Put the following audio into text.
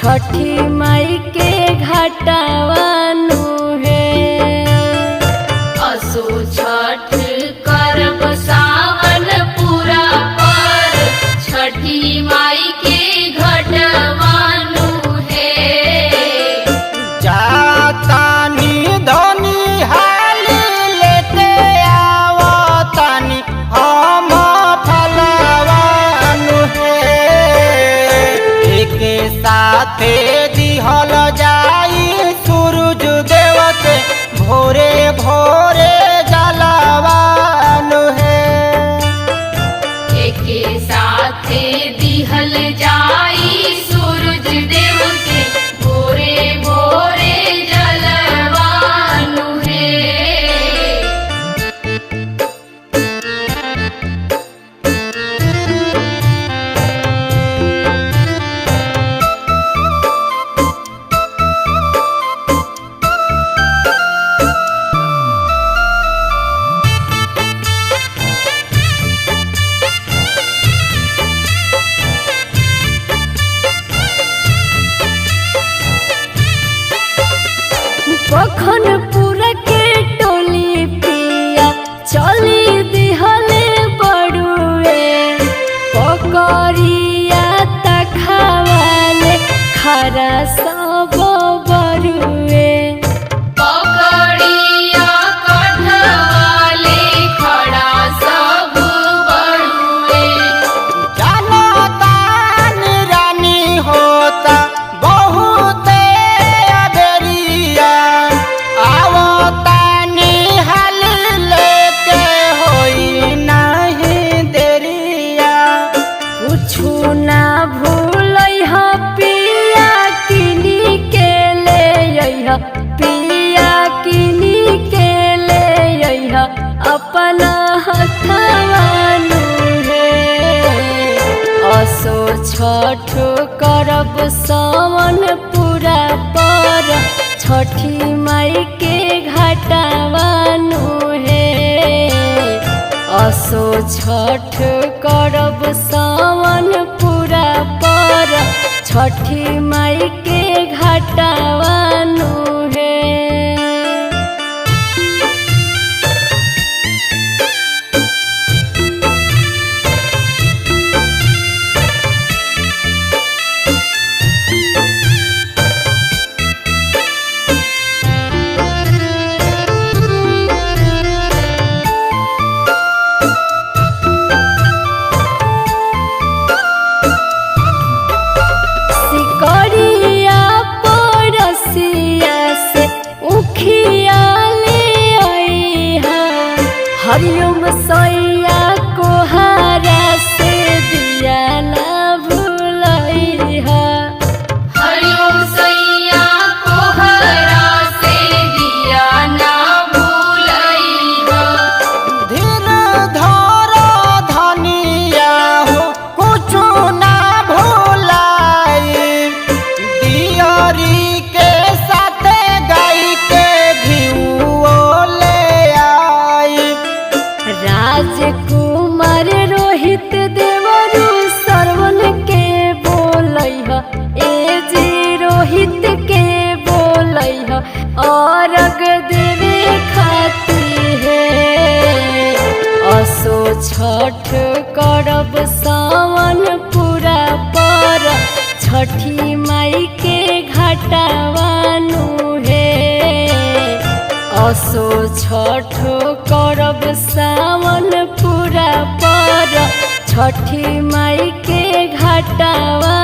छठी माई के घाटावानु है। असो छठ करब सावन पूरा पर छठी माई के घटवानु है। जातानी धनी हाली लेते आवतानी हम फलवानु है। एक साथे दिहल जाई सूरज देव के भोरे भोरे जलवानु है। एक साथे दिहल जाई सूरज देव के भोरे भोरे जलवानु है। पखनपुर के टोली पिया चली दिहले बड़ुए। पकड़िया तखावाले खरा सब बरुए। पकड़िया कठवाले खड़ा सब बड़ुए। जनतान रानी होता बहुत अबेरिया। आवतानी हाल लेके होई नहीं देरिया। कुछु ना भूलैह पिया किनी के ले अइह। पिया किनी के ले अइह अपना हथवानु है। असो छठ करब सावन पूरा पर छठी माई के घाटावानु है। असो छठ करब सावन पूरा पर छठी माई के घाटावानु है। सिकरिया पड़सिया से उखिया ले अइहा। हरिओम सैया कोहारा से दिया ना भूलैहा। हरिओम सैया कोहरा से दिया ना भूलैहा। धीर धर धनिया हो कुछु ना भूलाई। दियरी के साथे गाय के घिउओ ले आई। राजकुमार रोहित देवरु सरवन के बोलैह। ए जी रोहित के बोलैह अर्घ देवे खाती है। असो छठ करब सावन पूरा पर छठी माई के घाटावानु है। असो छठ करब सावन पूरा पर छठी माई के घाटावा